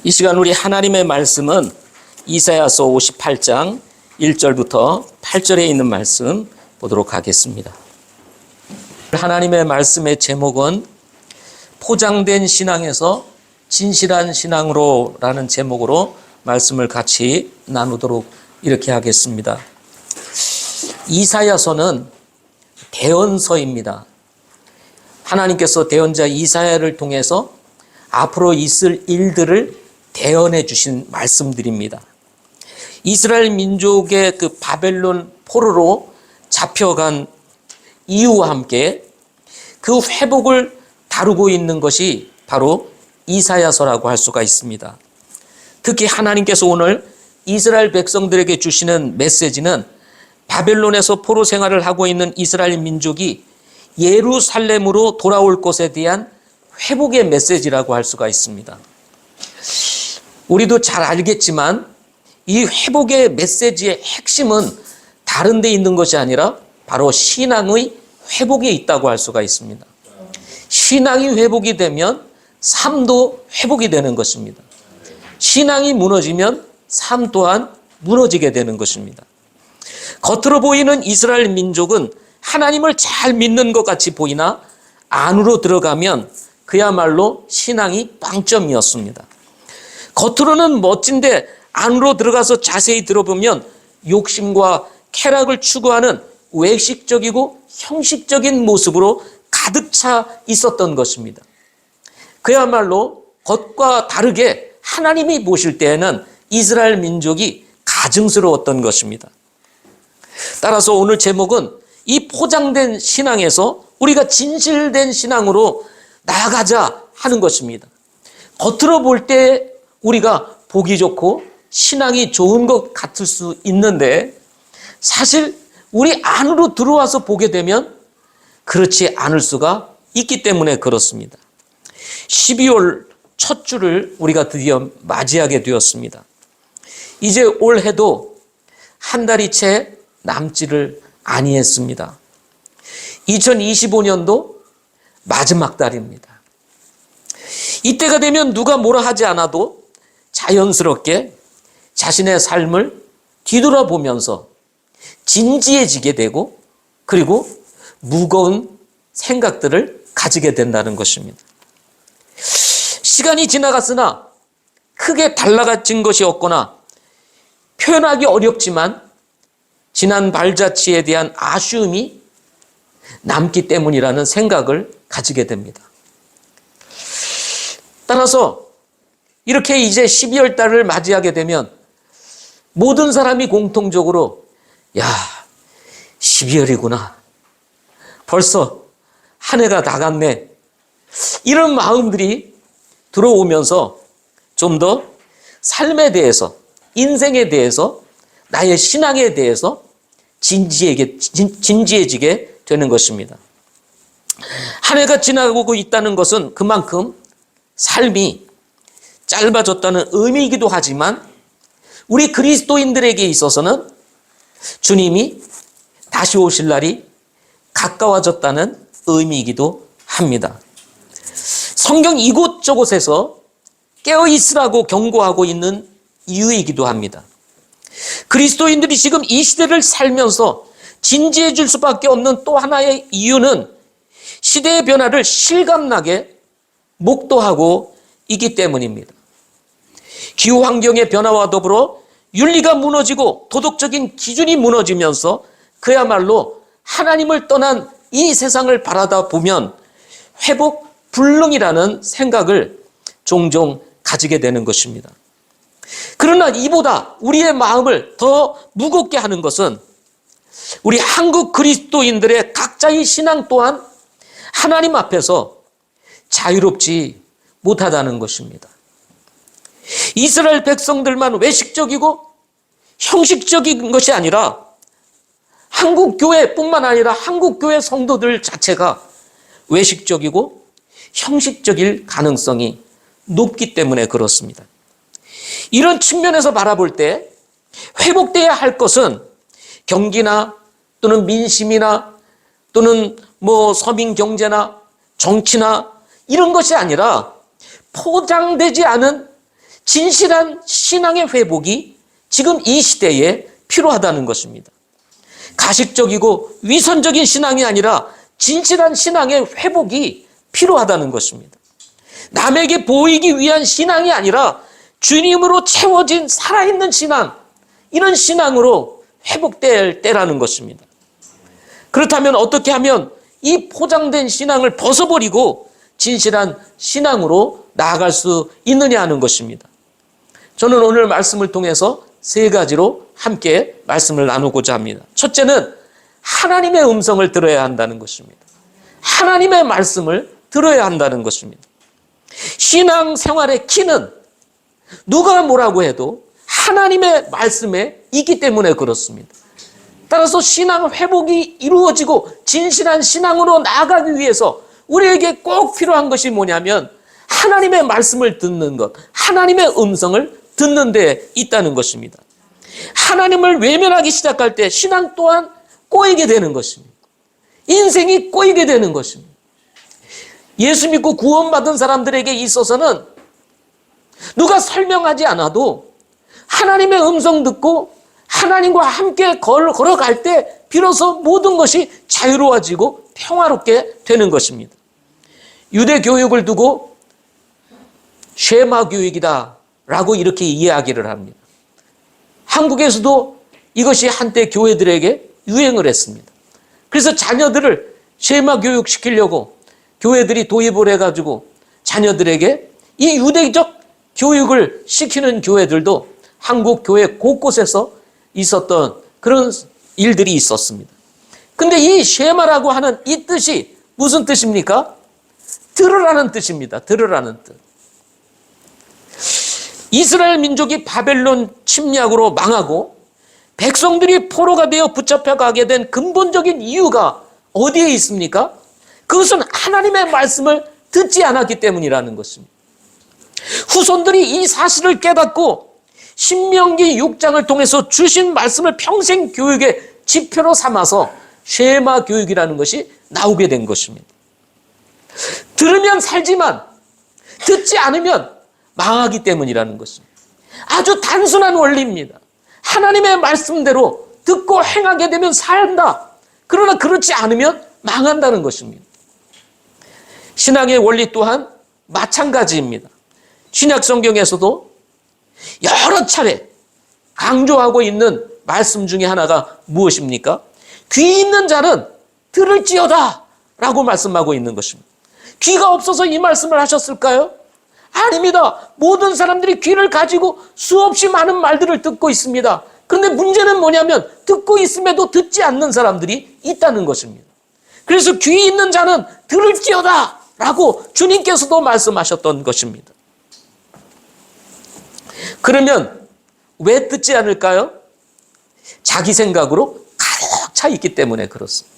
이 시간 우리 하나님의 말씀은 이사야서 58장 1절부터 8절에 있는 말씀 보도록 하겠습니다. 하나님의 말씀의 제목은 포장된 신앙에서 진실한 신앙으로 라는 제목으로 말씀을 같이 나누도록 이렇게 하겠습니다. 이사야서는 대언서입니다. 하나님께서 대언자 이사야를 통해서 앞으로 있을 일들을 대언해 주신 말씀들입니다. 이스라엘 민족의 그 바벨론 포로로 잡혀간 이유와 함께 그 회복을 다루고 있는 것이 바로 이사야서라고 할 수가 있습니다. 특히 하나님께서 오늘 이스라엘 백성들에게 주시는 메시지는 바벨론에서 포로 생활을 하고 있는 이스라엘 민족이 예루살렘으로 돌아올 것에 대한 회복의 메시지라고 할 수가 있습니다. 우리도 잘 알겠지만 이 회복의 메시지의 핵심은 다른 데 있는 것이 아니라 바로 신앙의 회복에 있다고 할 수가 있습니다. 신앙이 회복이 되면 삶도 회복이 되는 것입니다. 신앙이 무너지면 삶 또한 무너지게 되는 것입니다. 겉으로 보이는 이스라엘 민족은 하나님을 잘 믿는 것 같이 보이나 안으로 들어가면 그야말로 신앙이 빵점이었습니다. 겉으로는 멋진데 안으로 들어가서 자세히 들어보면 욕심과 쾌락을 추구하는 외식적이고 형식적인 모습으로 가득 차 있었던 것입니다. 그야말로 겉과 다르게 하나님이 보실 때에는 이스라엘 민족이 가증스러웠던 것입니다. 따라서 오늘 제목은 이 포장된 신앙에서 우리가 진실된 신앙으로 나아가자 하는 것입니다. 겉으로 볼 때 우리가 보기 좋고 신앙이 좋은 것 같을 수 있는데 사실 우리 안으로 들어와서 보게 되면 그렇지 않을 수가 있기 때문에 그렇습니다. 12월 첫 주를 우리가 드디어 맞이하게 되었습니다. 이제 올해도 한 달이 채 남지를 아니했습니다. 2025년도 마지막 달입니다. 이때가 되면 누가 뭐라 하지 않아도 자연스럽게 자신의 삶을 뒤돌아보면서 진지해지게 되고 그리고 무거운 생각들을 가지게 된다는 것입니다. 시간이 지나갔으나 크게 달라진 것이 없거나 표현하기 어렵지만 지난 발자취에 대한 아쉬움이 남기 때문이라는 생각을 가지게 됩니다. 따라서 이렇게 이제 12월 달을 맞이하게 되면 모든 사람이 공통적으로 야, 12월이구나. 벌써 한 해가 다 갔네. 이런 마음들이 들어오면서 좀 더 삶에 대해서, 인생에 대해서, 나의 신앙에 대해서 진지해지게 되는 것입니다. 한 해가 지나고 있다는 것은 그만큼 삶이 짧아졌다는 의미이기도 하지만 우리 그리스도인들에게 있어서는 주님이 다시 오실 날이 가까워졌다는 의미이기도 합니다. 성경 이곳저곳에서 깨어있으라고 경고하고 있는 이유이기도 합니다. 그리스도인들이 지금 이 시대를 살면서 진지해질 수밖에 없는 또 하나의 이유는 시대의 변화를 실감나게 목도하고 있기 때문입니다. 기후환경의 변화와 더불어 윤리가 무너지고 도덕적인 기준이 무너지면서 그야말로 하나님을 떠난 이 세상을 바라다 보면 회복 불능이라는 생각을 종종 가지게 되는 것입니다. 그러나 이보다 우리의 마음을 더 무겁게 하는 것은 우리 한국 그리스도인들의 각자의 신앙 또한 하나님 앞에서 자유롭지 못하다는 것입니다. 이스라엘 백성들만 외식적이고 형식적인 것이 아니라 한국 교회뿐만 아니라 한국 교회 성도들 자체가 외식적이고 형식적일 가능성이 높기 때문에 그렇습니다. 이런 측면에서 바라볼 때 회복돼야 할 것은 경기나 또는 민심이나 또는 서민 경제나 정치나 이런 것이 아니라 포장되지 않은 진실한 신앙의 회복이 지금 이 시대에 필요하다는 것입니다. 가식적이고 위선적인 신앙이 아니라 진실한 신앙의 회복이 필요하다는 것입니다. 남에게 보이기 위한 신앙이 아니라 주님으로 채워진 살아있는 신앙, 이런 신앙으로 회복될 때라는 것입니다. 그렇다면 어떻게 하면 이 포장된 신앙을 벗어버리고 진실한 신앙으로 나아갈 수 있느냐 하는 것입니다. 저는 오늘 말씀을 통해서 세 가지로 함께 말씀을 나누고자 합니다. 첫째는 하나님의 음성을 들어야 한다는 것입니다. 하나님의 말씀을 들어야 한다는 것입니다. 신앙생활의 키는 누가 뭐라고 해도 하나님의 말씀에 있기 때문에 그렇습니다. 따라서 신앙 회복이 이루어지고 진실한 신앙으로 나아가기 위해서 우리에게 꼭 필요한 것이 뭐냐면 하나님의 말씀을 듣는 것, 하나님의 음성을 듣는 데 있다는 것입니다. 하나님을 외면하기 시작할 때 신앙 또한 꼬이게 되는 것입니다. 인생이 꼬이게 되는 것입니다. 예수 믿고 구원받은 사람들에게 있어서는 누가 설명하지 않아도 하나님의 음성 듣고 하나님과 함께 걸어갈 때 비로소 모든 것이 자유로워지고 평화롭게 되는 것입니다. 유대 교육을 두고 쉐마 교육이다 라고 이렇게 이야기를 합니다. 한국에서도 이것이 한때 교회들에게 유행을 했습니다. 그래서 자녀들을 쉐마 교육 시키려고 교회들이 도입을 해가지고 자녀들에게 이 유대적 교육을 시키는 교회들도 한국 교회 곳곳에서 있었던 그런 일들이 있었습니다. 근데 이 쉐마라고 하는 이 뜻이 무슨 뜻입니까? 들으라는 뜻입니다. 들으라는 뜻. 이스라엘 민족이 바벨론 침략으로 망하고 백성들이 포로가 되어 붙잡혀 가게 된 근본적인 이유가 어디에 있습니까? 그것은 하나님의 말씀을 듣지 않았기 때문이라는 것입니다. 후손들이 이 사실을 깨닫고 신명기 6장을 통해서 주신 말씀을 평생 교육의 지표로 삼아서 쉐마 교육이라는 것이 나오게 된 것입니다. 들으면 살지만 듣지 않으면 망하기 때문이라는 것입니다. 아주 단순한 원리입니다. 하나님의 말씀대로 듣고 행하게 되면 산다. 그러나 그렇지 않으면 망한다는 것입니다. 신앙의 원리 또한 마찬가지입니다. 신약 성경에서도 여러 차례 강조하고 있는 말씀 중에 하나가 무엇입니까? 귀 있는 자는 들을지어다 라고 말씀하고 있는 것입니다. 귀가 없어서 이 말씀을 하셨을까요? 아닙니다. 모든 사람들이 귀를 가지고 수없이 많은 말들을 듣고 있습니다. 그런데 문제는 뭐냐면 듣고 있음에도 듣지 않는 사람들이 있다는 것입니다. 그래서 귀 있는 자는 들을지어다 라고 주님께서도 말씀하셨던 것입니다. 그러면 왜 듣지 않을까요? 자기 생각으로 가득 차 있기 때문에 그렇습니다.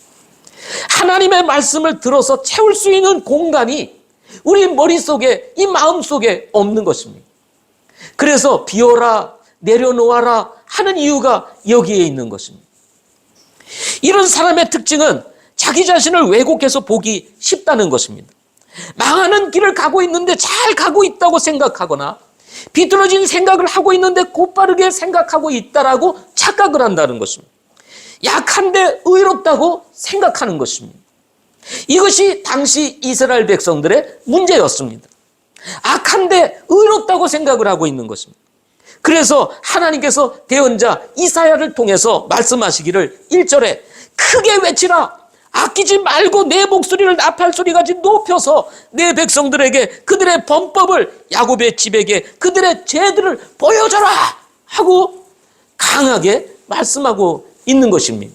하나님의 말씀을 들어서 채울 수 있는 공간이 우리 머릿속에, 이 마음속에 없는 것입니다. 그래서 비워라, 내려놓아라 하는 이유가 여기에 있는 것입니다. 이런 사람의 특징은 자기 자신을 왜곡해서 보기 쉽다는 것입니다. 망하는 길을 가고 있는데 잘 가고 있다고 생각하거나 비뚤어진 생각을 하고 있는데 곧바르게 생각하고 있다라고 착각을 한다는 것입니다. 약한데 의롭다고 생각하는 것입니다. 이것이 당시 이스라엘 백성들의 문제였습니다. 악한데 의롭다고 생각을 하고 있는 것입니다. 그래서 하나님께서 대언자 이사야를 통해서 말씀하시기를 1절에 크게 외치라. 아끼지 말고 내 목소리를 나팔 소리같이 높여서 내 백성들에게 그들의 범법을, 야곱의 집에게 그들의 죄들을 보여줘라 하고 강하게 말씀하고 있는 것입니다.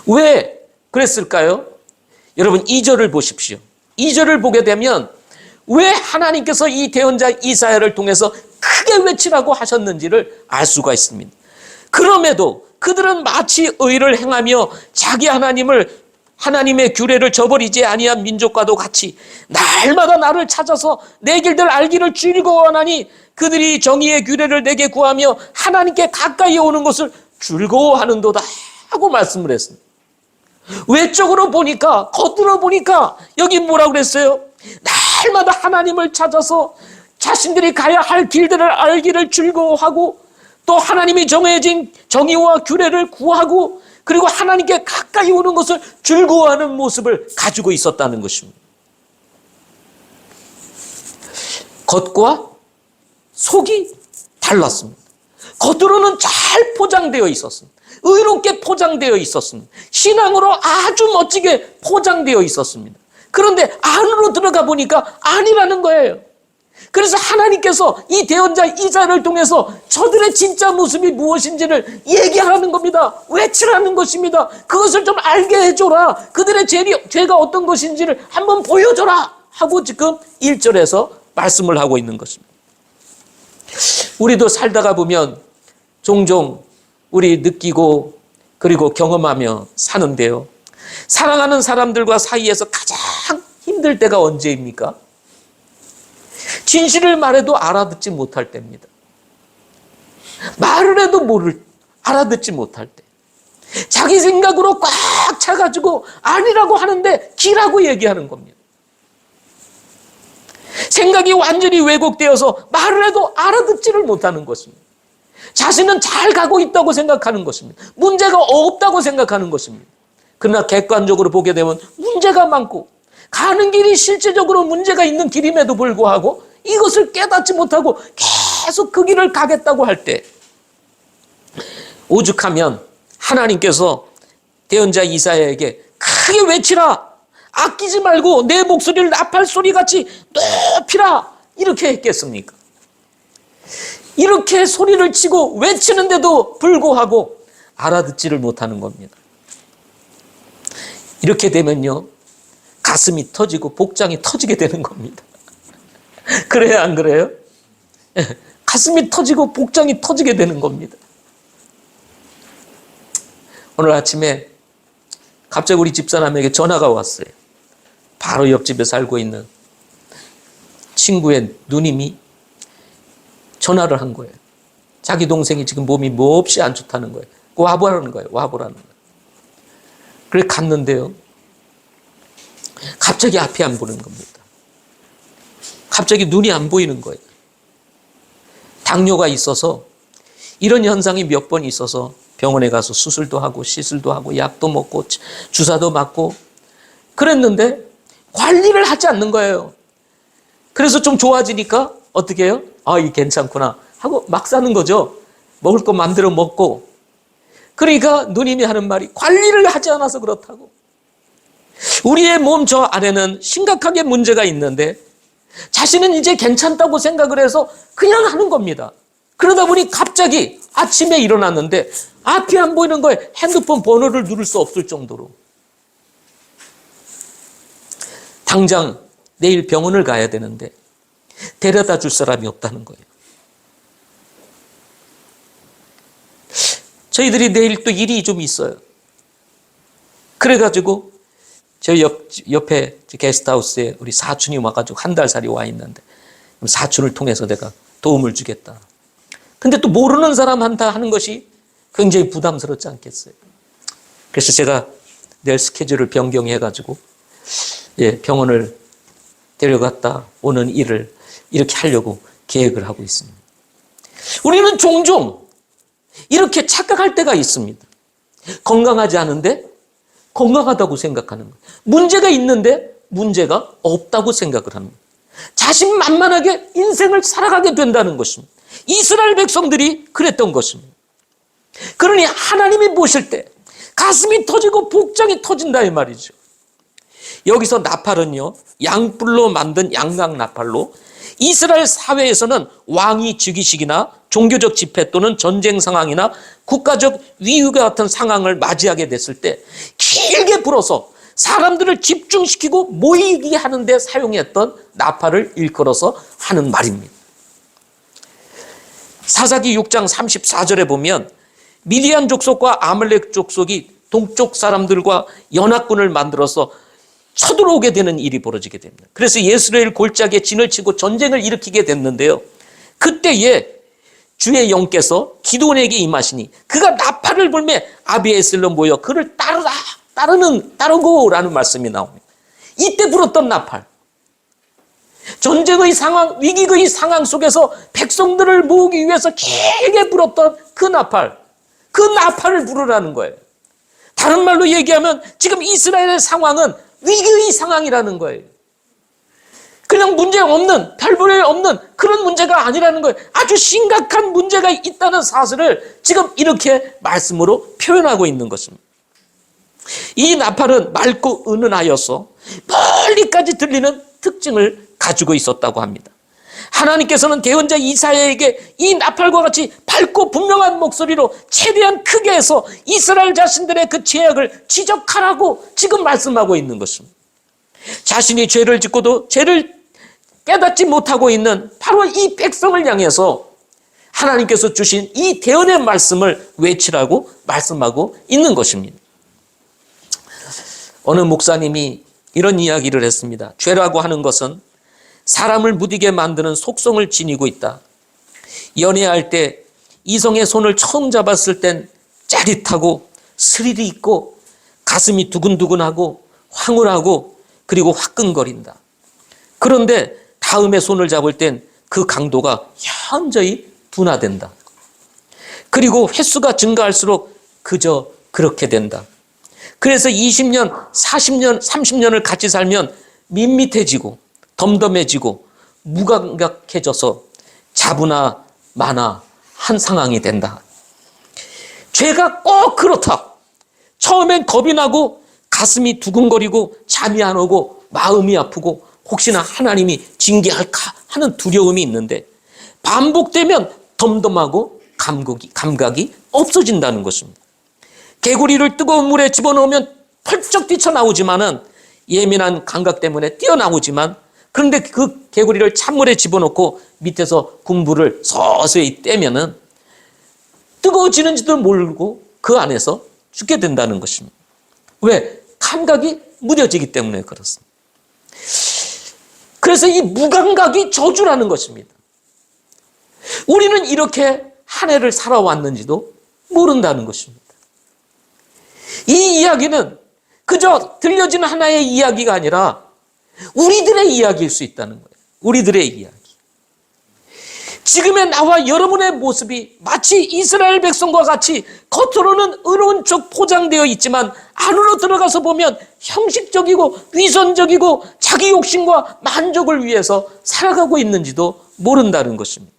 왜 그랬을까요? 여러분 2절을 보십시오. 2절을 보게 되면 왜 하나님께서 이 대언자 이사야를 통해서 크게 외치라고 하셨는지를 알 수가 있습니다. 그럼에도 그들은 마치 의를 행하며 자기 하나님의 규례를 저버리지 아니한 민족과도 같이 날마다 나를 찾아서 내 길들 알기를 즐거워하나니 그들이 정의의 규례를 내게 구하며 하나님께 가까이 오는 것을 즐거워하는도다 하고 말씀을 했습니다. 외적으로 보니까, 겉으로 보니까 여기 뭐라고 그랬어요? 날마다 하나님을 찾아서 자신들이 가야 할 길들을 알기를 즐거워하고 또 하나님이 정해진 정의와 규례를 구하고 그리고 하나님께 가까이 오는 것을 즐거워하는 모습을 가지고 있었다는 것입니다. 겉과 속이 달랐습니다. 겉으로는 잘 포장되어 있었습니다. 의롭게 포장되어 있었습니다. 신앙으로 아주 멋지게 포장되어 있었습니다. 그런데 안으로 들어가 보니까 아니라는 거예요. 그래서 하나님께서 이 대언자 이사야를 통해서 저들의 진짜 모습이 무엇인지를 얘기하라는 겁니다. 외치라는 것입니다. 그것을 좀 알게 해줘라. 그들의 죄가 어떤 것인지를 한번 보여줘라 하고 지금 1절에서 말씀을 하고 있는 것입니다. 우리도 살다가 보면 종종 우리 느끼고 그리고 경험하며 사는데요. 사랑하는 사람들과 사이에서 가장 힘들 때가 언제입니까? 진실을 말해도 알아듣지 못할 때입니다. 말을 해도 알아듣지 못할 때. 자기 생각으로 꽉 차가지고 아니라고 하는데 기라고 얘기하는 겁니다. 생각이 완전히 왜곡되어서 말을 해도 알아듣지를 못하는 것입니다. 자신은 잘 가고 있다고 생각하는 것입니다. 문제가 없다고 생각하는 것입니다. 그러나 객관적으로 보게 되면 문제가 많고 가는 길이 실제적으로 문제가 있는 길임에도 불구하고 이것을 깨닫지 못하고 계속 그 길을 가겠다고 할 때 오죽하면 하나님께서 대언자 이사야에게 크게 외치라, 아끼지 말고 내 목소리를 나팔 소리같이 높이라 이렇게 했겠습니까? 이렇게 소리를 치고 외치는데도 불구하고 알아듣지를 못하는 겁니다. 이렇게 되면요 가슴이 터지고 복장이 터지게 되는 겁니다. 그래요, 안 그래요? 가슴이 터지고 복장이 터지게 되는 겁니다. 오늘 아침에 갑자기 우리 집사람에게 전화가 왔어요. 바로 옆집에 살고 있는 친구의 누님이 전화를 한 거예요. 자기 동생이 지금 몸이 몹시 안 좋다는 거예요. 와보라는 거예요. 와보라는 거예요. 그래 갔는데요. 갑자기 앞이 안 보이는 겁니다. 갑자기 눈이 안 보이는 거예요. 당뇨가 있어서 이런 현상이 몇 번 있어서 병원에 가서 수술도 하고 시술도 하고 약도 먹고 주사도 맞고 그랬는데 관리를 하지 않는 거예요. 그래서 좀 좋아지니까 어떻게 해요? 아, 이 괜찮구나 하고 막 사는 거죠. 먹을 거 만들어 먹고. 그러니까 누님이 하는 말이 관리를 하지 않아서 그렇다고. 우리의 몸 저 안에는 심각하게 문제가 있는데 자신은 이제 괜찮다고 생각을 해서 그냥 하는 겁니다. 그러다 보니 갑자기 아침에 일어났는데 앞이 안 보이는 거에 핸드폰 번호를 누를 수 없을 정도로. 당장 내일 병원을 가야 되는데 데려다 줄 사람이 없다는 거예요. 저희들이 내일 또 일이 좀 있어요. 그래가지고 저희 옆에 게스트하우스에 우리 사촌이 와가지고 한 달 살이 와 있는데 사촌을 통해서 내가 도움을 주겠다. 근데 또 모르는 사람한테 하는 것이 굉장히 부담스럽지 않겠어요? 그래서 제가 내일 스케줄을 변경해가지고 병원을 데려갔다 오는 일을 이렇게 하려고 계획을 하고 있습니다. 우리는 종종 이렇게 착각할 때가 있습니다. 건강하지 않은데 건강하다고 생각하는 거예요. 문제가 있는데 문제가 없다고 생각을 합니다. 자신만만하게 인생을 살아가게 된다는 것입니다. 이스라엘 백성들이 그랬던 것입니다. 그러니 하나님이 보실 때 가슴이 터지고 복장이 터진다 이 말이죠. 여기서 나팔은요, 양뿔로 만든 양각 나팔로 이스라엘 사회에서는 왕이 즉위식이나 종교적 집회 또는 전쟁 상황이나 국가적 위기와 같은 상황을 맞이하게 됐을 때 길게 불어서 사람들을 집중시키고 모이게 하는 데 사용했던 나팔을 일컬어서 하는 말입니다. 사사기 6장 34절에 보면 미디안 족속과 아말렉 족속이 동쪽 사람들과 연합군을 만들어서 쳐들어오게 되는 일이 벌어지게 됩니다. 그래서 예스레엘 골짜기에 진을 치고 전쟁을 일으키게 됐는데요. 그때에 주의 영께서 기드온에게 임하시니 그가 나팔을 불매 아비에셀로 모여 그를 따르고라는 말씀이 나옵니다. 이때 불었던 나팔. 전쟁의 상황, 위기의 상황 속에서 백성들을 모으기 위해서 길게 불었던 그 나팔을 부르라는 거예요. 다른 말로 얘기하면 지금 이스라엘의 상황은 위기의 상황이라는 거예요. 그냥 문제 없는, 별 볼 일 없는 그런 문제가 아니라는 거예요. 아주 심각한 문제가 있다는 사실을 지금 이렇게 말씀으로 표현하고 있는 것입니다. 이 나팔은 맑고 은은하여서 멀리까지 들리는 특징을 가지고 있었다고 합니다. 하나님께서는 대언자 이사야에게 이 나팔과 같이 밝고 분명한 목소리로 최대한 크게 해서 이스라엘 자신들의 그 죄악을 지적하라고 지금 말씀하고 있는 것입니다. 자신이 죄를 짓고도 죄를 깨닫지 못하고 있는 바로 이 백성을 향해서 하나님께서 주신 이 대언의 말씀을 외치라고 말씀하고 있는 것입니다. 어느 목사님이 이런 이야기를 했습니다. 죄라고 하는 것은 사람을 무디게 만드는 속성을 지니고 있다. 연애할 때 이성의 손을 처음 잡았을 땐 짜릿하고 스릴이 있고 가슴이 두근두근하고 황홀하고 그리고 화끈거린다. 그런데 다음에 손을 잡을 땐 그 강도가 현저히 둔화된다. 그리고 횟수가 증가할수록 그저 그렇게 된다. 그래서 20년, 40년, 30년을 같이 살면 밋밋해지고 덤덤해지고 무감각해져서 자부나 마나 한 상황이 된다. 죄가 꼭 그렇다. 처음엔 겁이 나고 가슴이 두근거리고 잠이 안 오고 마음이 아프고 혹시나 하나님이 징계할까 하는 두려움이 있는데 반복되면 덤덤하고 감각이 없어진다는 것입니다. 개구리를 뜨거운 물에 집어넣으면 펄쩍 뛰쳐나오지만은 예민한 감각 때문에 뛰어나오지만 그런데 그 개구리를 찬물에 집어넣고 밑에서 군부를 서서히 떼면은 뜨거워지는지도 모르고 그 안에서 죽게 된다는 것입니다. 왜? 감각이 무뎌지기 때문에 그렇습니다. 그래서 이 무감각이 저주라는 것입니다. 우리는 이렇게 한 해를 살아왔는지도 모른다는 것입니다. 이 이야기는 그저 들려지는 하나의 이야기가 아니라 우리들의 이야기일 수 있다는 거예요. 우리들의 이야기. 지금의 나와 여러분의 모습이 마치 이스라엘 백성과 같이 겉으로는 의로운 척 포장되어 있지만 안으로 들어가서 보면 형식적이고 위선적이고 자기 욕심과 만족을 위해서 살아가고 있는지도 모른다는 것입니다.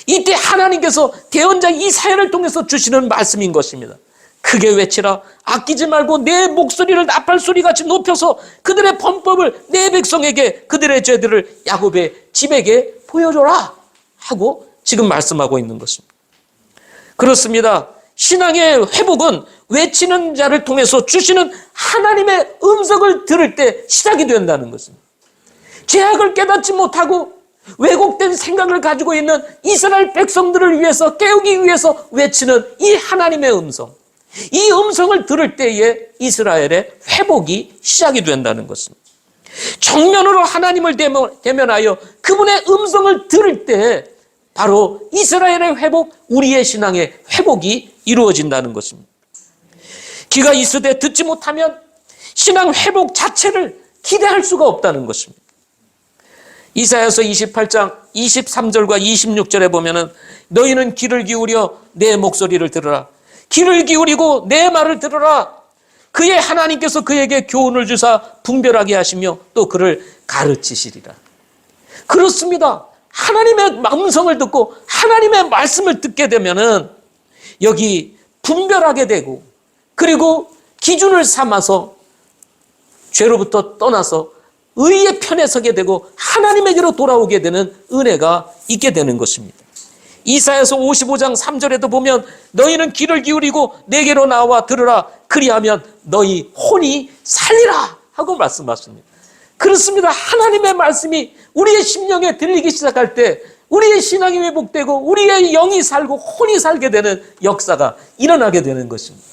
이때 하나님께서 대언자 이사야를 통해서 주시는 말씀인 것입니다. 크게 외치라. 아끼지 말고 내 목소리를 나팔소리같이 높여서 그들의 범법을 내 백성에게 그들의 죄들을 야곱의 집에게 보여줘라 하고 지금 말씀하고 있는 것입니다. 그렇습니다. 신앙의 회복은 외치는 자를 통해서 주시는 하나님의 음성을 들을 때 시작이 된다는 것입니다. 죄악을 깨닫지 못하고 왜곡된 생각을 가지고 있는 이스라엘 백성들을 위해서 깨우기 위해서 외치는 이 하나님의 음성, 이 음성을 들을 때에 이스라엘의 회복이 시작이 된다는 것입니다. 정면으로 하나님을 대면하여 그분의 음성을 들을 때 바로 이스라엘의 회복, 우리의 신앙의 회복이 이루어진다는 것입니다. 귀가 있으되 듣지 못하면 신앙 회복 자체를 기대할 수가 없다는 것입니다. 이사야서 28장 23절과 26절에 보면은 너희는 귀를 기울여 내 목소리를 들으라. 귀를 기울이고 내 말을 들으라. 그의 하나님께서 그에게 교훈을 주사 분별하게 하시며 또 그를 가르치시리라. 그렇습니다. 하나님의 음성을 듣고 하나님의 말씀을 듣게 되면은 여기 분별하게 되고 그리고 기준을 삼아서 죄로부터 떠나서 의의 편에 서게 되고 하나님에게로 돌아오게 되는 은혜가 있게 되는 것입니다. 이사야서 55장 3절에도 보면 너희는 귀를 기울이고 내게로 나와 들으라. 그리하면 너희 혼이 살리라 하고 말씀하십니다. 그렇습니다. 하나님의 말씀이 우리의 심령에 들리기 시작할 때 우리의 신앙이 회복되고 우리의 영이 살고 혼이 살게 되는 역사가 일어나게 되는 것입니다.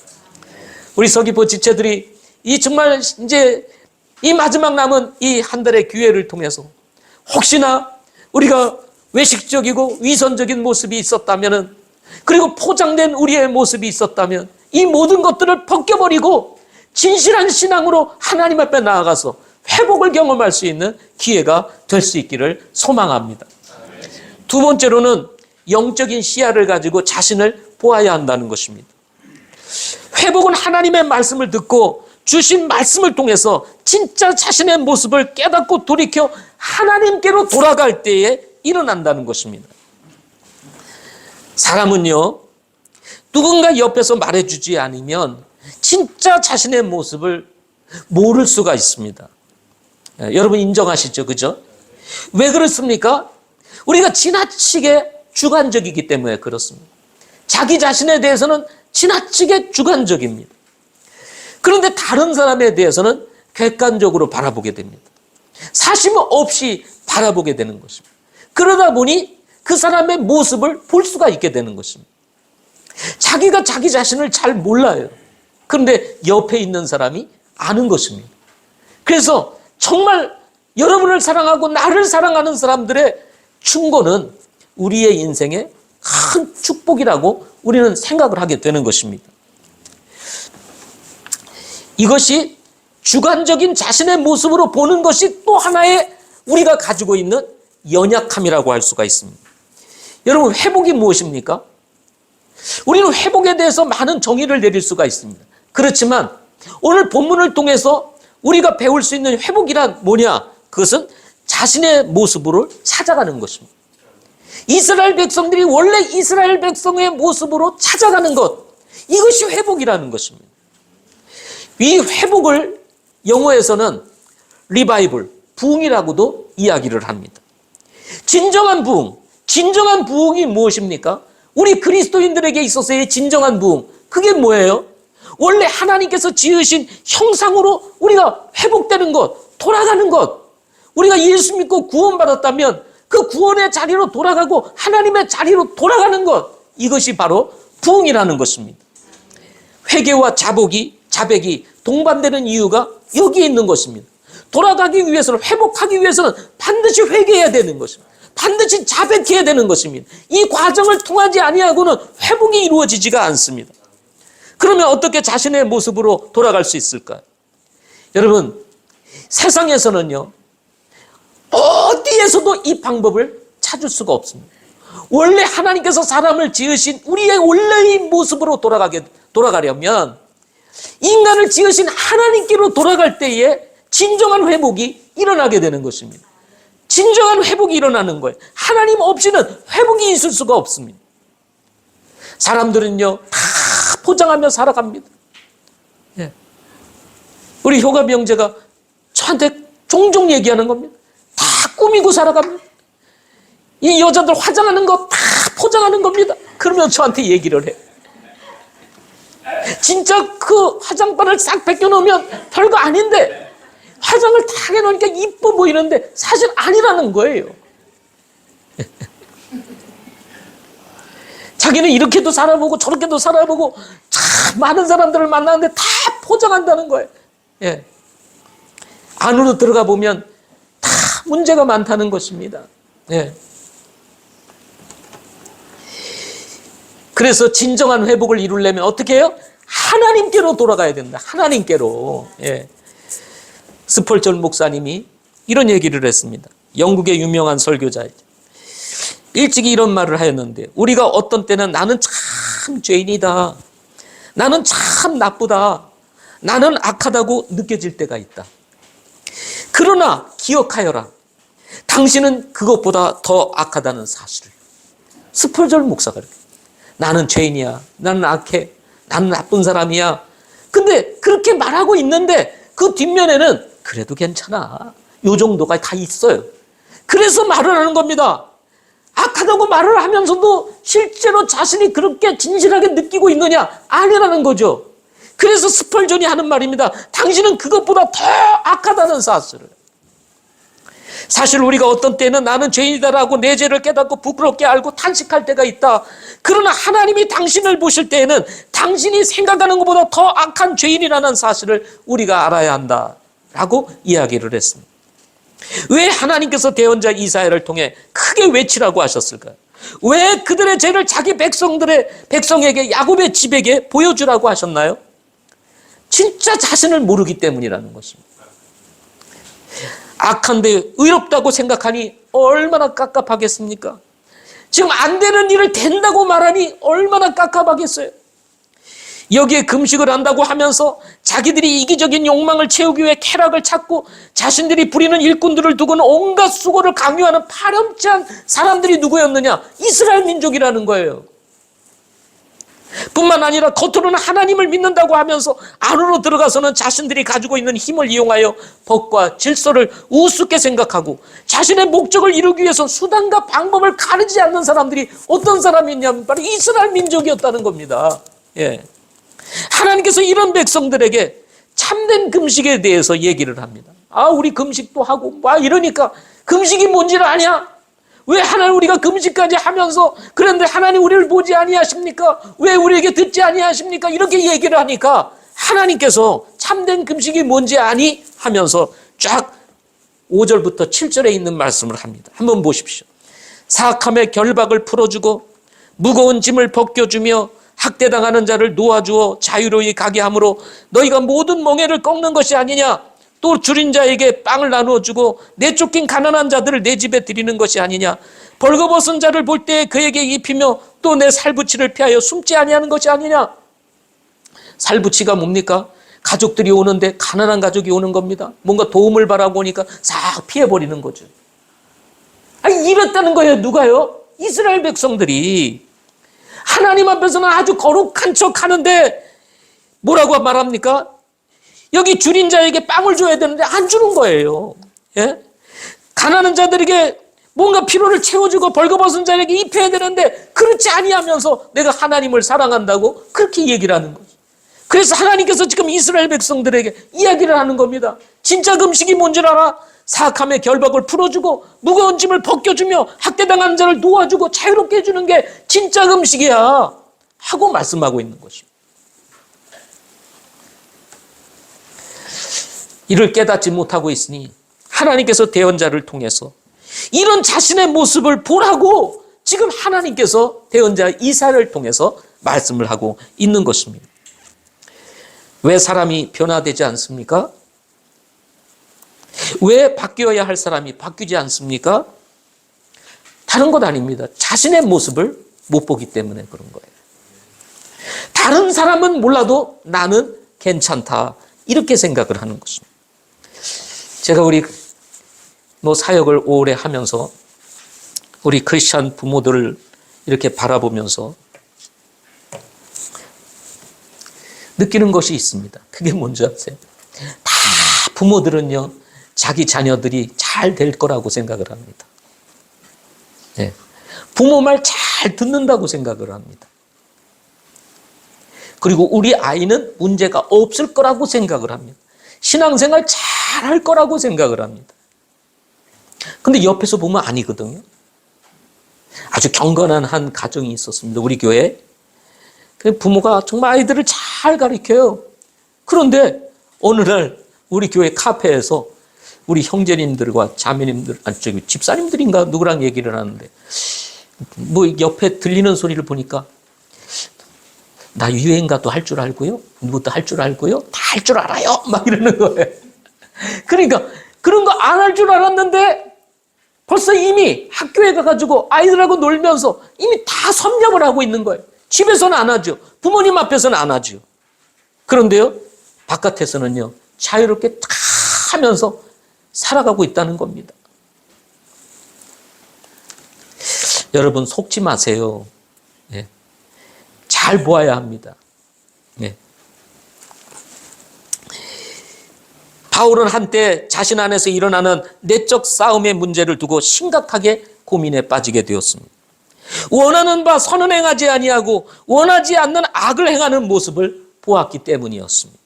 우리 서귀포 지체들이 이 정말 이제 이 마지막 남은 이 한 달의 기회를 통해서 혹시나 우리가 외식적이고 위선적인 모습이 있었다면 그리고 포장된 우리의 모습이 있었다면 이 모든 것들을 벗겨버리고 진실한 신앙으로 하나님 앞에 나아가서 회복을 경험할 수 있는 기회가 될 수 있기를 소망합니다. 두 번째로는 영적인 시야를 가지고 자신을 보아야 한다는 것입니다. 회복은 하나님의 말씀을 듣고 주신 말씀을 통해서 진짜 자신의 모습을 깨닫고 돌이켜 하나님께로 돌아갈 때에 일어난다는 것입니다. 사람은요, 누군가 옆에서 말해주지 않으면 진짜 자신의 모습을 모를 수가 있습니다. 여러분 인정하시죠? 그죠? 왜 그렇습니까? 우리가 지나치게 주관적이기 때문에 그렇습니다. 자기 자신에 대해서는 지나치게 주관적입니다. 그런데 다른 사람에 대해서는 객관적으로 바라보게 됩니다. 사심 없이 바라보게 되는 것입니다. 그러다 보니 그 사람의 모습을 볼 수가 있게 되는 것입니다. 자기가 자기 자신을 잘 몰라요. 그런데 옆에 있는 사람이 아는 것입니다. 그래서 정말 여러분을 사랑하고 나를 사랑하는 사람들의 충고는 우리의 인생의 큰 축복이라고 우리는 생각을 하게 되는 것입니다. 이것이 주관적인 자신의 모습으로 보는 것이 또 하나의 우리가 가지고 있는 연약함이라고 할 수가 있습니다. 여러분, 회복이 무엇입니까? 우리는 회복에 대해서 많은 정의를 내릴 수가 있습니다. 그렇지만 오늘 본문을 통해서 우리가 배울 수 있는 회복이란 뭐냐? 그것은 자신의 모습으로 찾아가는 것입니다. 이스라엘 백성들이 원래 이스라엘 백성의 모습으로 찾아가는 것, 이것이 회복이라는 것입니다. 이 회복을 영어에서는 리바이벌, 부흥이라고도 이야기를 합니다. 진정한 부흥이 무엇입니까? 우리 그리스도인들에게 있어서의 진정한 부흥, 그게 뭐예요? 원래 하나님께서 지으신 형상으로 우리가 회복되는 것, 돌아가는 것. 우리가 예수 믿고 구원받았다면 그 구원의 자리로 돌아가고 하나님의 자리로 돌아가는 것, 이것이 바로 부흥이라는 것입니다. 회개와 자백이 동반되는 이유가 여기에 있는 것입니다. 돌아가기 위해서는, 회복하기 위해서는 반드시 회개해야 되는 것입니다. 반드시 자백해야 되는 것입니다. 이 과정을 통하지 아니하고는 회복이 이루어지지가 않습니다. 그러면 어떻게 자신의 모습으로 돌아갈 수 있을까요? 여러분, 세상에서는요, 어디에서도 이 방법을 찾을 수가 없습니다. 원래 하나님께서 사람을 지으신 우리의 원래의 모습으로 돌아가려면 인간을 지으신 하나님께로 돌아갈 때에 진정한 회복이 일어나게 되는 것입니다. 진정한 회복이 일어나는 거예요. 하나님 없이는 회복이 있을 수가 없습니다. 사람들은요, 다 포장하며 살아갑니다. 예. 우리 효갑 형제가 저한테 종종 얘기하는 겁니다. 다 꾸미고 살아갑니다. 이 여자들 화장하는 거 다 포장하는 겁니다. 그러면 저한테 얘기를 해. 진짜 그 화장반을 싹 벗겨놓으면 별거 아닌데 화장을 다 해놓으니까 이뻐 보이는데 사실 아니라는 거예요. 자기는 이렇게도 살아보고 저렇게도 살아보고 참 많은 사람들을 만나는데 다 포장한다는 거예요. 예. 안으로 들어가 보면 다 문제가 많다는 것입니다. 예. 그래서 진정한 회복을 이루려면 어떻게 해요? 하나님께로 돌아가야 된다. 하나님께로. 예. 스펄전 목사님이 이런 얘기를 했습니다. 영국의 유명한 설교자이죠. 일찍이 이런 말을 하였는데, 우리가 어떤 때는 나는 참 죄인이다, 나는 참 나쁘다, 나는 악하다고 느껴질 때가 있다. 그러나 기억하여라, 당신은 그것보다 더 악하다는 사실을. 스펄전 목사가 이렇게, 나는 죄인이야, 나는 악해, 나는 나쁜 사람이야. 근데 그렇게 말하고 있는데 그 뒷면에는 그래도 괜찮아, 요 정도가 다 있어요. 그래서 말을 하는 겁니다. 악하다고 말을 하면서도 실제로 자신이 그렇게 진실하게 느끼고 있느냐? 아니라는 거죠. 그래서 스펄전이 하는 말입니다. 당신은 그것보다 더 악하다는 사실을. 사실 우리가 어떤 때는 나는 죄인이다라고 내 죄를 깨닫고 부끄럽게 알고 탄식할 때가 있다. 그러나 하나님이 당신을 보실 때에는 당신이 생각하는 것보다 더 악한 죄인이라는 사실을 우리가 알아야 한다라고 이야기를 했습니다. 왜 하나님께서 대언자 이사야를 통해 크게 외치라고 하셨을까요? 왜 그들의 죄를 자기 백성에게, 야곱의 집에게 보여주라고 하셨나요? 진짜 자신을 모르기 때문이라는 것입니다. 악한데 의롭다고 생각하니 얼마나 깝깝하겠습니까? 지금 안 되는 일을 된다고 말하니 얼마나 깝깝하겠어요. 여기에 금식을 한다고 하면서 자기들이 이기적인 욕망을 채우기 위해 쾌락을 찾고 자신들이 부리는 일꾼들을 두고는 온갖 수고를 강요하는 파렴치한 사람들이 누구였느냐? 이스라엘 민족이라는 거예요. 뿐만 아니라 겉으로는 하나님을 믿는다고 하면서 안으로 들어가서는 자신들이 가지고 있는 힘을 이용하여 법과 질서를 우습게 생각하고 자신의 목적을 이루기 위해서 수단과 방법을 가리지 않는 사람들이 어떤 사람이었냐면 바로 이스라엘 민족이었다는 겁니다. 예. 하나님께서 이런 백성들에게 참된 금식에 대해서 얘기를 합니다. 우리 금식도 하고 이러니까 금식이 뭔지를 아냐? 왜 하나님 우리가 금식까지 하면서 그런데 하나님 우리를 보지 아니하십니까? 왜 우리에게 듣지 아니하십니까? 이렇게 얘기를 하니까 하나님께서 참된 금식이 뭔지 아니? 하면서 쫙 5절부터 7절에 있는 말씀을 합니다. 한번 보십시오. 사악함의 결박을 풀어주고 무거운 짐을 벗겨주며 학대당하는 자를 놓아주어 자유로이 가게 함으로 너희가 모든 멍에를 꺾는 것이 아니냐? 또 줄인 자에게 빵을 나누어주고 내쫓긴 가난한 자들을 내 집에 드리는 것이 아니냐? 벌거벗은 자를 볼 때 그에게 입히며 또 내 살부치를 피하여 숨지 아니하는 것이 아니냐? 살부치가 뭡니까? 가족들이 오는데 가난한 가족이 오는 겁니다. 뭔가 도움을 바라고 오니까 싹 피해버리는 거죠. 이랬다는 거예요. 누가요? 이스라엘 백성들이. 하나님 앞에서는 아주 거룩한 척 하는데 뭐라고 말합니까? 여기 줄인 자에게 빵을 줘야 되는데 안 주는 거예요. 예? 가난한 자들에게 뭔가 필요를 채워주고 벌거벗은 자에게 입혀야 되는데 그렇지 아니하면서 내가 하나님을 사랑한다고 그렇게 얘기를 하는 거죠. 그래서 하나님께서 지금 이스라엘 백성들에게 이야기를 하는 겁니다. 진짜 금식이 뭔지 알아? 사악함의 결박을 풀어주고 무거운 짐을 벗겨주며 학대당하는 자를 놓아주고 자유롭게 해주는 게 진짜 금식이야 하고 말씀하고 있는 것입니다. 이를 깨닫지 못하고 있으니 하나님께서 대언자를 통해서 이런 자신의 모습을 보라고 지금 하나님께서 대언자 이사야를 통해서 말씀을 하고 있는 것입니다. 왜 사람이 변화되지 않습니까? 왜 바뀌어야 할 사람이 바뀌지 않습니까? 다른 것 아닙니다. 자신의 모습을 못 보기 때문에 그런 거예요. 다른 사람은 몰라도 나는 괜찮다 이렇게 생각을 하는 것입니다. 제가 우리 사역을 오래 하면서 우리 크리스찬 부모들을 이렇게 바라보면서 느끼는 것이 있습니다. 그게 뭔지 아세요? 다 부모들은요 자기 자녀들이 잘 될 거라고 생각을 합니다. 네. 부모 말 잘 듣는다고 생각을 합니다. 그리고 우리 아이는 문제가 없을 거라고 생각을 합니다. 신앙생활 잘 할 거라고 생각을 합니다. 근데 옆에서 보면 아니거든요. 아주 경건한 한 가정이 있었습니다. 우리 교회에. 부모가 정말 아이들을 잘 가르쳐요. 그런데 어느 날 우리 교회 카페에서 우리 형제님들과 자매님들, 집사님들인가 누구랑 얘기를 하는데 옆에 들리는 소리를 보니까 나 유행가도 할 줄 알고요. 누구도 할 줄 알고요. 다 할 줄 알아요. 막 이러는 거예요. 그러니까 그런 거 안 할 줄 알았는데 벌써 이미 학교에 가가지고 아이들하고 놀면서 이미 다 섭렵을 하고 있는 거예요. 집에서는 안 하죠. 부모님 앞에서는 안 하죠. 그런데요, 바깥에서는요, 자유롭게 다 하면서 살아가고 있다는 겁니다. 여러분 속지 마세요. 예. 잘 보아야 합니다. 예. 바울은 한때 자신 안에서 일어나는 내적 싸움의 문제를 두고 심각하게 고민에 빠지게 되었습니다. 원하는 바 선은 행하지 아니하고 원하지 않는 악을 행하는 모습을 보았기 때문이었습니다.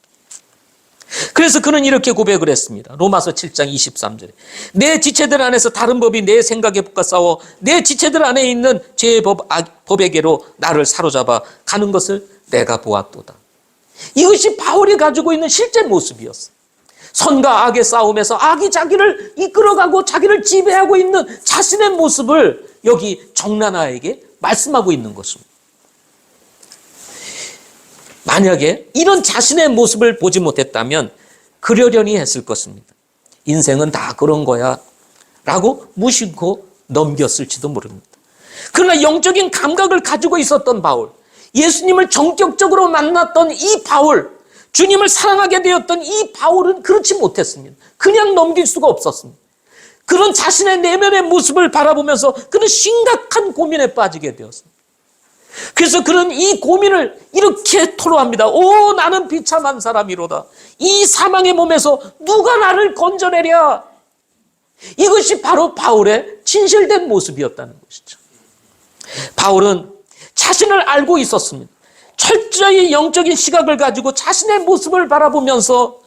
그래서 그는 이렇게 고백을 했습니다. 로마서 7장 23절에 내 지체들 안에서 다른 법이 내 생각에 붙어 싸워 내 지체들 안에 있는 죄의 법에게로 나를 사로잡아 가는 것을 내가 보았도다. 이것이 바울이 가지고 있는 실제 모습이었어요. 선과 악의 싸움에서 악이 자기를 이끌어가고 자기를 지배하고 있는 자신의 모습을 여기 정나나에게 말씀하고 있는 것입니다. 만약에 이런 자신의 모습을 보지 못했다면 그러려니 했을 것입니다. 인생은 다 그런 거야 라고 무심코 넘겼을지도 모릅니다. 그러나 영적인 감각을 가지고 있었던 바울, 예수님을 전격적으로 만났던 이 바울, 주님을 사랑하게 되었던 이 바울은 그렇지 못했습니다. 그냥 넘길 수가 없었습니다. 그런 자신의 내면의 모습을 바라보면서 그는 심각한 고민에 빠지게 되었습니다. 그래서 그는 이 고민을 이렇게 토로합니다. 오, 나는 비참한 사람이로다. 이 사망의 몸에서 누가 나를 건져내랴. 이것이 바로 바울의 진실된 모습이었다는 것이죠. 바울은 자신을 알고 있었습니다. 철저히 영적인 시각을 가지고 자신의 모습을 바라보면서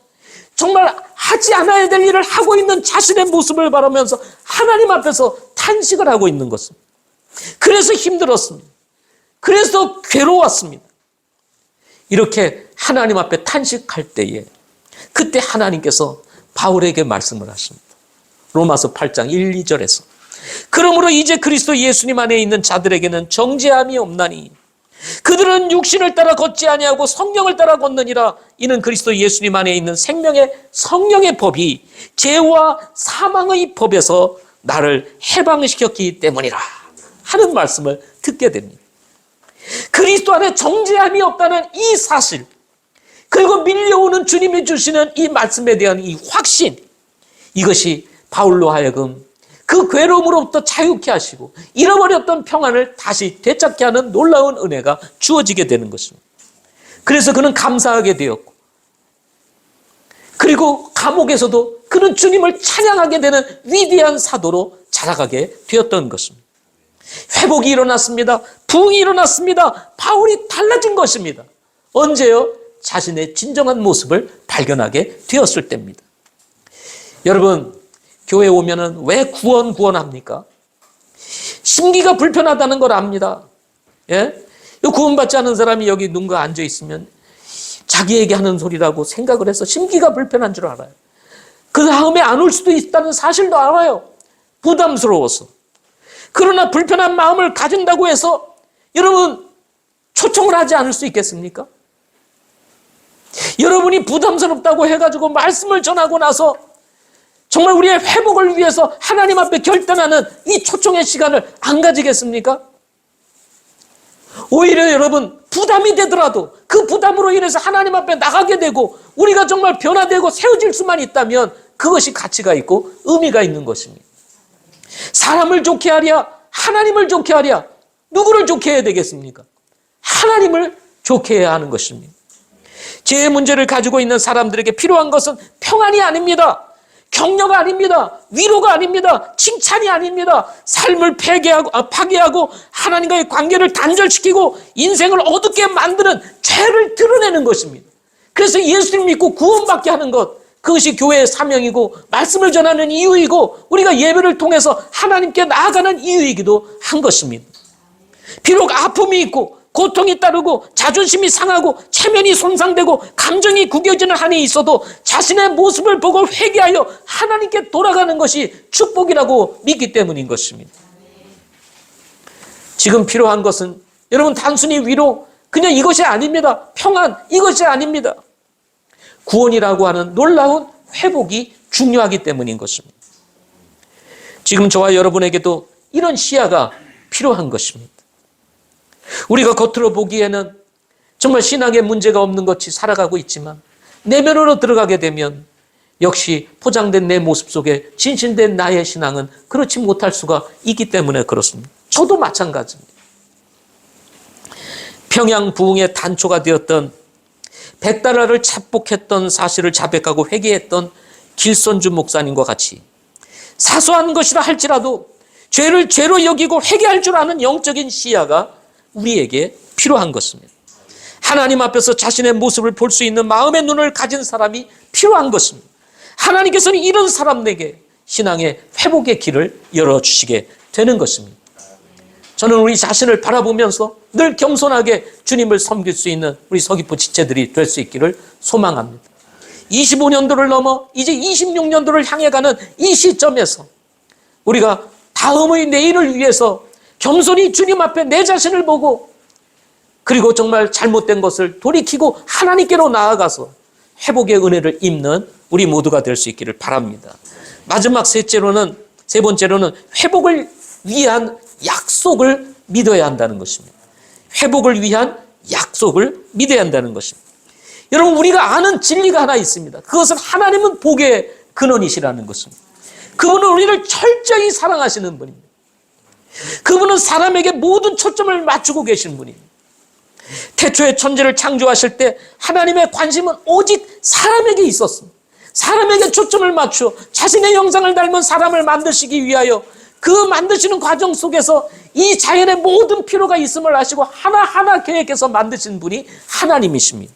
정말 하지 않아야 될 일을 하고 있는 자신의 모습을 바라보면서 하나님 앞에서 탄식을 하고 있는 것입니다. 그래서 힘들었습니다. 그래서 괴로웠습니다. 이렇게 하나님 앞에 탄식할 때에 그때 하나님께서 바울에게 말씀을 하십니다. 로마서 8장 1, 2절에서 그러므로 이제 그리스도 예수님 안에 있는 자들에게는 정죄함이 없나니 그들은 육신을 따라 걷지 아니하고 성령을 따라 걷느니라. 이는 그리스도 예수님 안에 있는 생명의 성령의 법이 죄와 사망의 법에서 나를 해방시켰기 때문이라 하는 말씀을 듣게 됩니다. 그리스도 안에 정죄함이 없다는 이 사실, 그리고 밀려오는 주님이 주시는 이 말씀에 대한 이 확신, 이것이 바울로 하여금 그 괴로움으로부터 자유케 하시고 잃어버렸던 평안을 다시 되찾게 하는 놀라운 은혜가 주어지게 되는 것입니다. 그래서 그는 감사하게 되었고, 그리고 감옥에서도 그는 주님을 찬양하게 되는 위대한 사도로 자라가게 되었던 것입니다. 회복이 일어났습니다. 부흥이 일어났습니다. 바울이 달라진 것입니다. 언제요? 자신의 진정한 모습을 발견하게 되었을 때입니다. 여러분, 교회 오면은 왜 구원합니까? 심기가 불편하다는 걸 압니다. 예? 구원받지 않은 사람이 여기 누군가 앉아 있으면 자기에게 하는 소리라고 생각을 해서 심기가 불편한 줄 알아요. 그 다음에 안 올 수도 있다는 사실도 알아요. 부담스러워서. 그러나 불편한 마음을 가진다고 해서 여러분 초청을 하지 않을 수 있겠습니까? 여러분이 부담스럽다고 해가지고 말씀을 전하고 나서 정말 우리의 회복을 위해서 하나님 앞에 결단하는 이 초청의 시간을 안 가지겠습니까? 오히려 여러분 부담이 되더라도 그 부담으로 인해서 하나님 앞에 나가게 되고 우리가 정말 변화되고 세워질 수만 있다면 그것이 가치가 있고 의미가 있는 것입니다. 사람을 좋게 하랴, 하나님을 좋게 하랴, 누구를 좋게 해야 되겠습니까? 하나님을 좋게 해야 하는 것입니다. 죄의 문제를 가지고 있는 사람들에게 필요한 것은 평안이 아닙니다. 격려가 아닙니다. 위로가 아닙니다. 칭찬이 아닙니다. 삶을 파괴하고 하나님과의 관계를 단절시키고 인생을 어둡게 만드는 죄를 드러내는 것입니다. 그래서 예수를 믿고 구원받게 하는 것, 그것이 교회의 사명이고 말씀을 전하는 이유이고 우리가 예배를 통해서 하나님께 나아가는 이유이기도 한 것입니다. 비록 아픔이 있고 고통이 따르고 자존심이 상하고 체면이 손상되고 감정이 구겨지는 한이 있어도 자신의 모습을 보고 회개하여 하나님께 돌아가는 것이 축복이라고 믿기 때문인 것입니다. 지금 필요한 것은 여러분 단순히 위로, 그냥 이것이 아닙니다. 평안, 이것이 아닙니다. 구원이라고 하는 놀라운 회복이 중요하기 때문인 것입니다. 지금 저와 여러분에게도 이런 시야가 필요한 것입니다. 우리가 겉으로 보기에는 정말 신앙에 문제가 없는 것이 살아가고 있지만 내면으로 들어가게 되면 역시 포장된 내 모습 속에 진실된 나의 신앙은 그렇지 못할 수가 있기 때문에 그렇습니다. 저도 마찬가지입니다. 평양 부흥의 단초가 되었던 백달러를 착복했던 사실을 자백하고 회개했던 길선주 목사님과 같이 사소한 것이라 할지라도 죄를 죄로 여기고 회개할 줄 아는 영적인 시야가 우리에게 필요한 것입니다. 하나님 앞에서 자신의 모습을 볼 수 있는 마음의 눈을 가진 사람이 필요한 것입니다. 하나님께서는 이런 사람에게 신앙의 회복의 길을 열어주시게 되는 것입니다. 저는 우리 자신을 바라보면서 늘 겸손하게 주님을 섬길 수 있는 우리 서귀포 지체들이 될 수 있기를 소망합니다. 25년도를 넘어 이제 26년도를 향해 가는 이 시점에서 우리가 다음의 내일을 위해서 겸손히 주님 앞에 내 자신을 보고 그리고 정말 잘못된 것을 돌이키고 하나님께로 나아가서 회복의 은혜를 입는 우리 모두가 될 수 있기를 바랍니다. 마지막 세 번째로는 회복을 위한 약속을 믿어야 한다는 것입니다. 회복을 위한 약속을 믿어야 한다는 것입니다. 여러분, 우리가 아는 진리가 하나 있습니다. 그것은 하나님은 복의 근원이시라는 것입니다. 그분은 우리를 철저히 사랑하시는 분입니다. 그분은 사람에게 모든 초점을 맞추고 계신 분입니다. 태초에 천지를 창조하실 때 하나님의 관심은 오직 사람에게 있었습니다. 사람에게 초점을 맞추어 자신의 형상을 닮은 사람을 만드시기 위하여 그 만드시는 과정 속에서 이 자연의 모든 필요가 있음을 아시고 하나하나 계획해서 만드신 분이 하나님이십니다.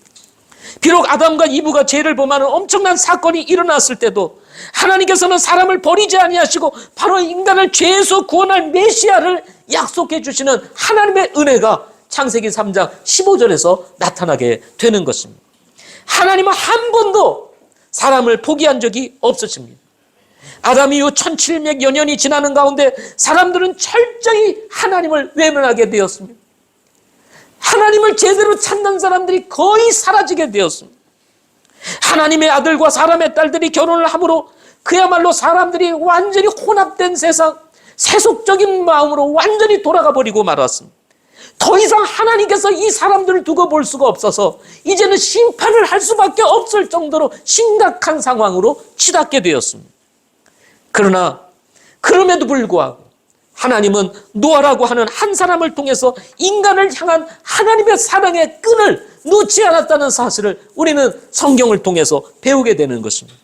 비록 아담과 이브가 죄를 범하는 엄청난 사건이 일어났을 때도 하나님께서는 사람을 버리지 아니하시고 바로 인간을 죄에서 구원할 메시아를 약속해 주시는 하나님의 은혜가 창세기 3장 15절에서 나타나게 되는 것입니다. 하나님은 한 번도 사람을 포기한 적이 없으십니다. 아담 이후 1700여 년이 지나는 가운데 사람들은 철저히 하나님을 외면하게 되었습니다. 하나님을 제대로 찾는 사람들이 거의 사라지게 되었습니다. 하나님의 아들과 사람의 딸들이 결혼을 함으로 그야말로 사람들이 완전히 혼합된 세상, 세속적인 마음으로 완전히 돌아가 버리고 말았습니다. 더 이상 하나님께서 이 사람들을 두고 볼 수가 없어서 이제는 심판을 할 수밖에 없을 정도로 심각한 상황으로 치닫게 되었습니다. 그러나 그럼에도 불구하고 하나님은 노아라고 하는 한 사람을 통해서 인간을 향한 하나님의 사랑의 끈을 놓지 않았다는 사실을 우리는 성경을 통해서 배우게 되는 것입니다.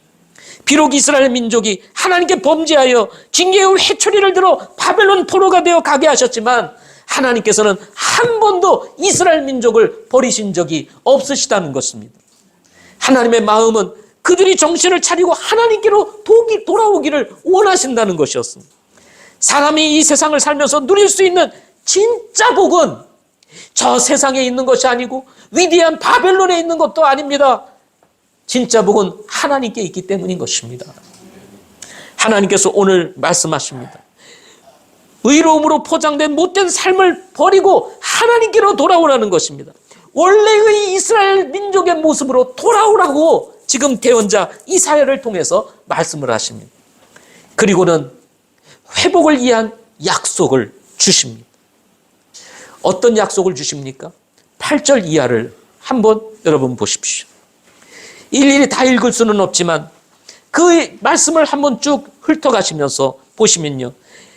비록 이스라엘 민족이 하나님께 범죄하여 징계의 회초리를 들어 바벨론 포로가 되어 가게 하셨지만 하나님께서는 한 번도 이스라엘 민족을 버리신 적이 없으시다는 것입니다. 하나님의 마음은 그들이 정신을 차리고 하나님께로 돌아오기를 원하신다는 것이었습니다. 사람이 이 세상을 살면서 누릴 수 있는 진짜 복은 저 세상에 있는 것이 아니고 위대한 바벨론에 있는 것도 아닙니다. 진짜 복은 하나님께 있기 때문인 것입니다. 하나님께서 오늘 말씀하십니다. 의로움으로 포장된 못된 삶을 버리고 하나님께로 돌아오라는 것입니다. 원래의 이스라엘 민족의 모습으로 돌아오라고 지금 대언자 이사야를 통해서 말씀을 하십니다. 그리고는 회복을 위한 약속을 주십니다. 어떤 약속을 주십니까? 8절 이하를 한번 여러분 보십시오. 일일이 다 읽을 수는 없지만 그 말씀을 한번 쭉 훑어가시면서 보시면요.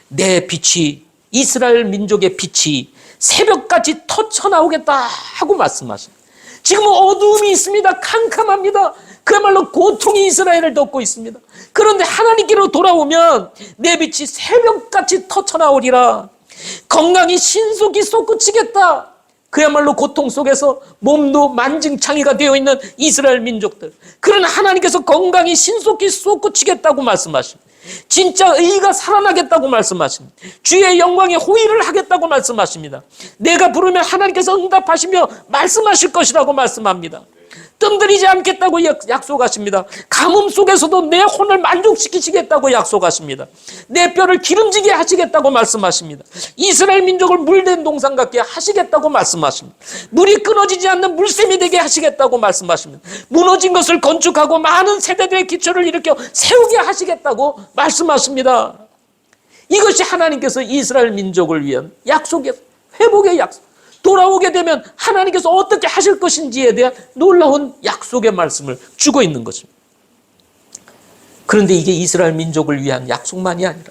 내 빛이, 이스라엘 민족의 빛이 새벽같이 터쳐나오겠다 하고 말씀하십니다. 지금은 어두움이 있습니다. 캄캄합니다. 그야말로 고통이 이스라엘을 덮고 있습니다. 그런데 하나님께로 돌아오면 내 빛이 새벽같이 터쳐나오리라. 건강이 신속히 솟구치겠다. 그야말로 고통 속에서 몸도 만증창이가 되어 있는 이스라엘 민족들. 그러나 하나님께서 건강이 신속히 솟구치겠다고 말씀하십니다. 진짜 의가 살아나겠다고 말씀하십니다. 주의 영광에 호의를 하겠다고 말씀하십니다. 내가 부르면 하나님께서 응답하시며 말씀하실 것이라고 말씀합니다. 뜸들이지 않겠다고 약속하십니다. 가뭄 속에서도 내 혼을 만족시키시겠다고 약속하십니다. 내 뼈를 기름지게 하시겠다고 말씀하십니다. 이스라엘 민족을 물된 동산 같게 하시겠다고 말씀하십니다. 물이 끊어지지 않는 물샘이 되게 하시겠다고 말씀하십니다. 무너진 것을 건축하고 많은 세대들의 기초를 일으켜 세우게 하시겠다고 말씀하십니다. 이것이 하나님께서 이스라엘 민족을 위한 약속의 회복의 약속. 돌아오게 되면 하나님께서 어떻게 하실 것인지에 대한 놀라운 약속의 말씀을 주고 있는 것입니다. 그런데 이게 이스라엘 민족을 위한 약속만이 아니라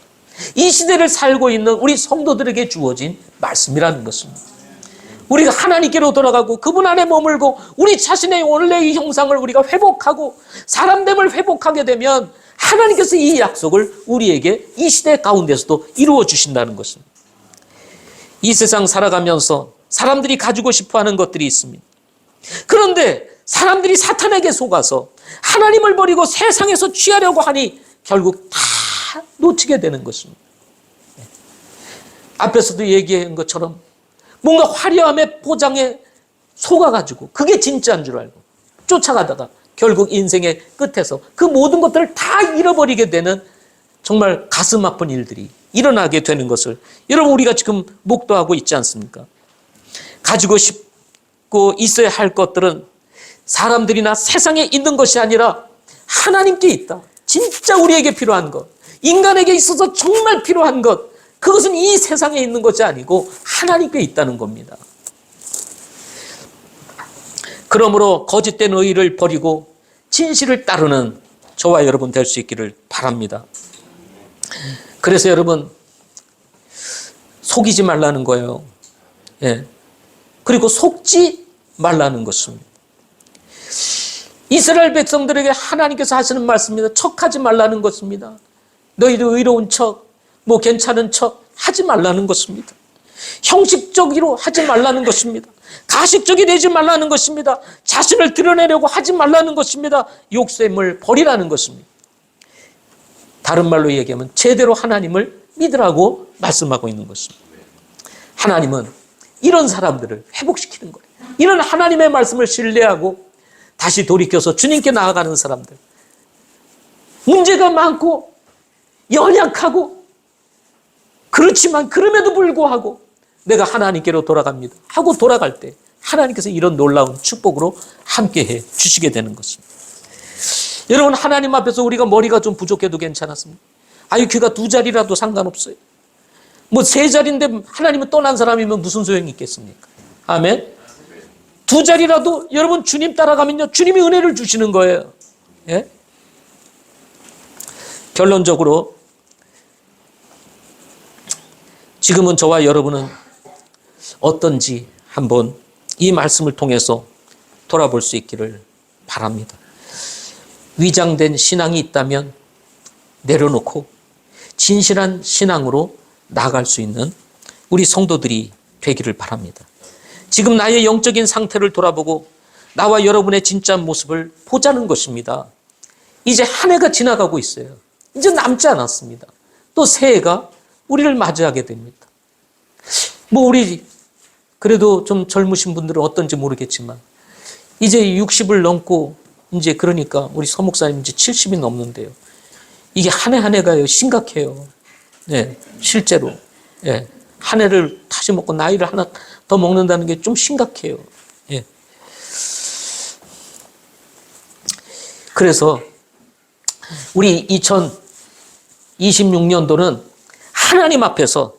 이 시대를 살고 있는 우리 성도들에게 주어진 말씀이라는 것입니다. 우리가 하나님께로 돌아가고 그분 안에 머물고 우리 자신의 원래의 형상을 우리가 회복하고 사람됨을 회복하게 되면 하나님께서 이 약속을 우리에게 이 시대 가운데서도 이루어 주신다는 것입니다. 이 세상 살아가면서 사람들이 가지고 싶어하는 것들이 있습니다. 그런데 사람들이 사탄에게 속아서 하나님을 버리고 세상에서 취하려고 하니 결국 다 놓치게 되는 것입니다. 앞에서도 얘기한 것처럼 뭔가 화려함의 포장에 속아가지고 그게 진짜인 줄 알고 쫓아가다가 결국 인생의 끝에서 그 모든 것들을 다 잃어버리게 되는 정말 가슴 아픈 일들이 일어나게 되는 것을 여러분 우리가 지금 목도하고 있지 않습니까? 가지고 싶고 있어야 할 것들은 사람들이나 세상에 있는 것이 아니라 하나님께 있다. 진짜 우리에게 필요한 것, 인간에게 있어서 정말 필요한 것, 그것은 이 세상에 있는 것이 아니고 하나님께 있다는 겁니다. 그러므로 거짓된 의의를 버리고 진실을 따르는 저와 여러분 될 수 있기를 바랍니다. 그래서 여러분, 속이지 말라는 거예요. 예. 그리고 속지 말라는 것입니다. 이스라엘 백성들에게 하나님께서 하시는 말씀입니다. 척하지 말라는 것입니다. 너희도 의로운 척, 뭐 괜찮은 척 하지 말라는 것입니다. 형식적으로 하지 말라는 것입니다. 가식적이 되지 말라는 것입니다. 자신을 드러내려고 하지 말라는 것입니다. 욕심을 버리라는 것입니다. 다른 말로 얘기하면 제대로 하나님을 믿으라고 말씀하고 있는 것입니다. 하나님은 이런 사람들을 회복시키는 거예요. 이런 하나님의 말씀을 신뢰하고 다시 돌이켜서 주님께 나아가는 사람들, 문제가 많고 연약하고 그렇지만 그럼에도 불구하고 내가 하나님께로 돌아갑니다 하고 돌아갈 때 하나님께서 이런 놀라운 축복으로 함께해 주시게 되는 것입니다. 여러분, 하나님 앞에서 우리가 머리가 좀 부족해도 괜찮았습니다. IQ가 2자리라도 상관없어요. 뭐 3자리인데 하나님은 떠난 사람이면 무슨 소용이 있겠습니까? 아멘. 2자리라도 여러분 주님 따라가면요, 주님이 은혜를 주시는 거예요. 예? 결론적으로 지금은 저와 여러분은 어떤지 한번 이 말씀을 통해서 돌아볼 수 있기를 바랍니다. 위장된 신앙이 있다면 내려놓고 진실한 신앙으로 나아갈 수 있는 우리 성도들이 되기를 바랍니다. 지금 나의 영적인 상태를 돌아보고 나와 여러분의 진짜 모습을 보자는 것입니다. 이제 한 해가 지나가고 있어요. 이제 남지 않았습니다. 또 새해가 우리를 맞이하게 됩니다. 뭐 우리 그래도 좀 젊으신 분들은 어떤지 모르겠지만 이제 60을 넘고 이제 그러니까 우리 서목사님 이제 70이 넘는데요. 이게 한 해 한 해가 심각해요. 네, 실제로. 예, 한 해를 다시 먹고 나이를 하나 더 먹는다는 게 좀 심각해요. 예. 그래서 우리 2026년도는 하나님 앞에서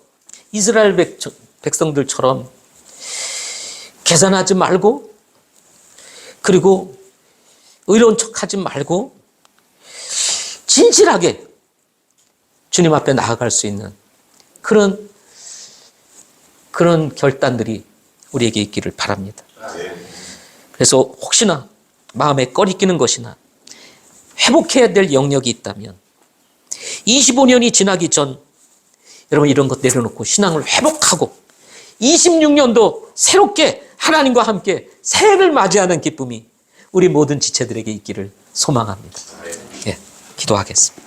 이스라엘 백성들처럼 계산하지 말고 그리고 의로운 척하지 말고 진실하게 주님 앞에 나아갈 수 있는 그런 결단들이 우리에게 있기를 바랍니다. 그래서 혹시나 마음에 꺼리끼는 것이나 회복해야 될 영역이 있다면 25년이 지나기 전 여러분 이런 것 내려놓고 신앙을 회복하고 26년도 새롭게 하나님과 함께 새해를 맞이하는 기쁨이 우리 모든 지체들에게 있기를 소망합니다. 예, 기도하겠습니다.